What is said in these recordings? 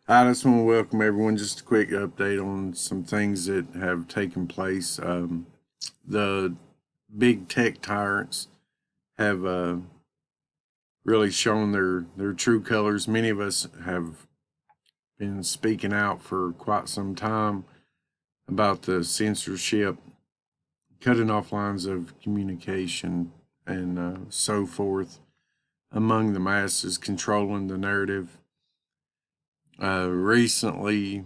I just want to welcome everyone. Just a quick update on some things that have taken place. The big tech tyrants have really shown their true colors. Many of us have been speaking out for quite some time about the censorship, cutting off lines of communication, and so forth among the masses, controlling the narrative. Recently,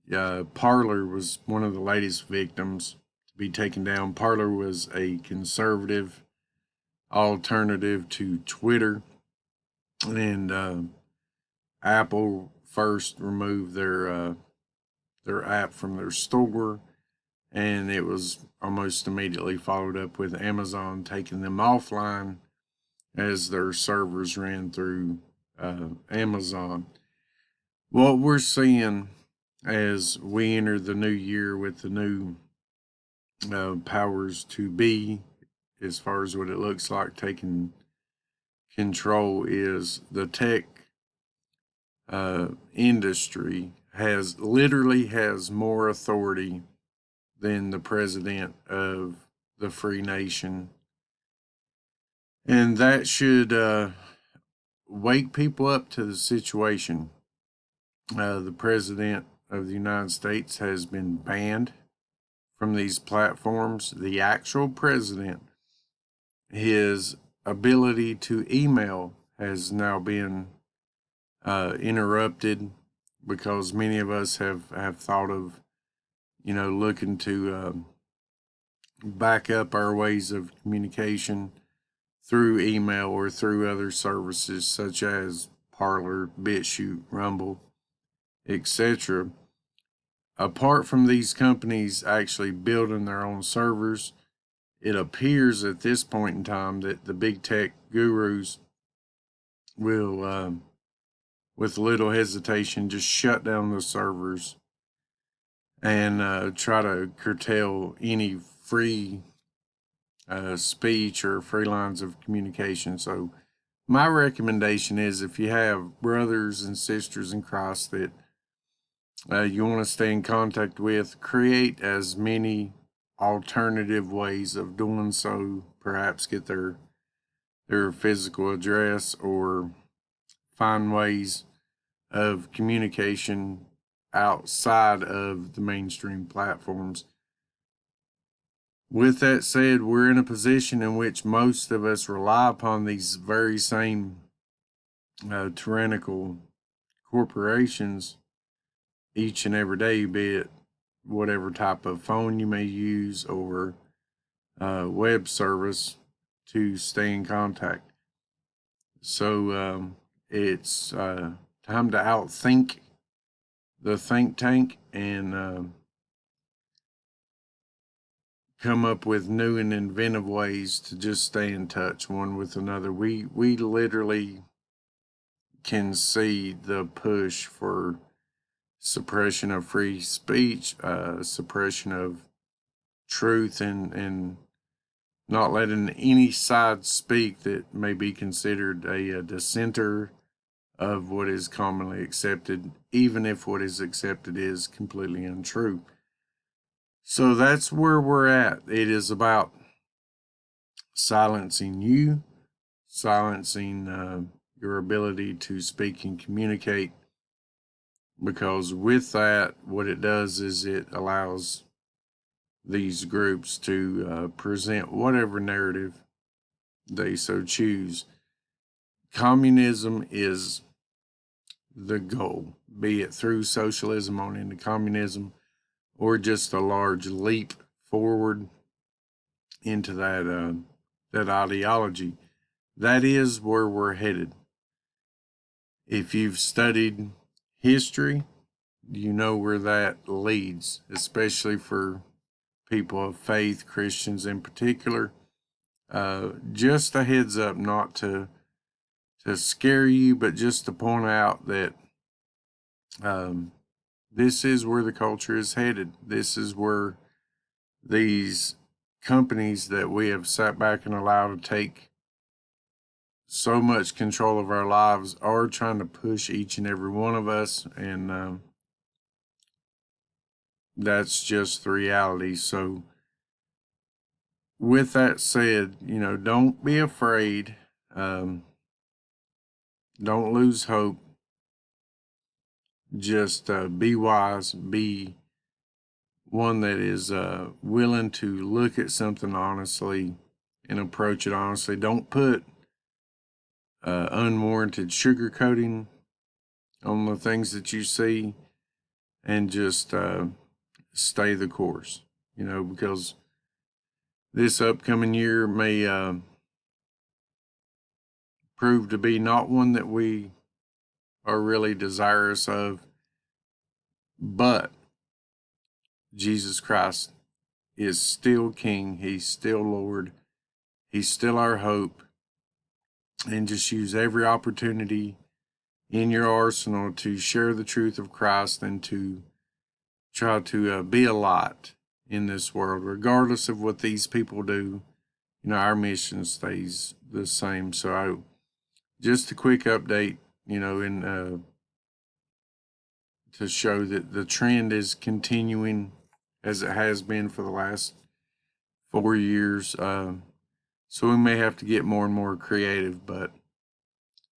Parler was one of the latest victims to be taken down. Parler was a conservative alternative to Twitter, and Apple first removed their app from their store, and it was almost immediately followed up with Amazon taking them offline as their servers ran through Amazon. What we're seeing as we enter the new year with the new powers to be, as far as what it looks like taking control, is the tech industry has more authority than the president of the free nation, and that should wake people up to the situation. The president of the United States has been banned from these platforms. The actual president, his ability to email has now been interrupted because many of us have thought of, looking to back up our ways of communication through email or through other services such as Parler, BitChute, Rumble, etc. Apart from these companies actually building their own servers, it appears at this point in time that the big tech gurus will, with little hesitation, just shut down the servers and try to curtail any free speech or free lines of communication. So, my recommendation is if you have brothers and sisters in Christ that you want to stay in contact with, create as many alternative ways of doing so. Perhaps get their physical address or find ways of communication outside of the mainstream platforms. With that said, we're in a position in which most of us rely upon these very same tyrannical corporations each and every day, be it whatever type of phone you may use or web service to stay in contact. So it's time to outthink the think tank and come up with new and inventive ways to just stay in touch one with another. We literally can see the push for suppression of free speech, suppression of truth, and not letting any side speak that may be considered a dissenter of what is commonly accepted, even if what is accepted is completely untrue. So that's where we're at. It is about silencing you, silencing your ability to speak and communicate, because with that, what it does is it allows these groups to present whatever narrative they so choose. Communism is the goal, be it through socialism on into communism or just a large leap forward into that ideology. That is where we're headed. If you've studied history, you know where that leads, especially for people of faith, Christians in particular. Just a heads up, not to scare you, but just to point out that this is where the culture is headed. This is where these companies that we have sat back and allowed to take so much control of our lives are trying to push each and every one of us, and that's just the reality. So, with that said, don't be afraid. Don't lose hope. Just be wise. Be one that is willing to look at something honestly and approach it honestly. Don't put unwarranted sugarcoating on the things that you see, and just stay the course, because this upcoming year may prove to be not one that we are really desirous of, but Jesus Christ is still King. He's still Lord. He's still our hope. And just use every opportunity in your arsenal to share the truth of Christ and to try to be a light in this world, regardless of what these people do. Our mission stays the same. So, just a quick update, to show that the trend is continuing as it has been for the last 4 years. So we may have to get more and more creative, but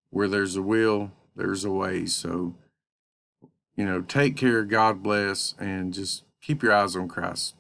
where there's a will, there's a way. So, take care, God bless, and just keep your eyes on Christ.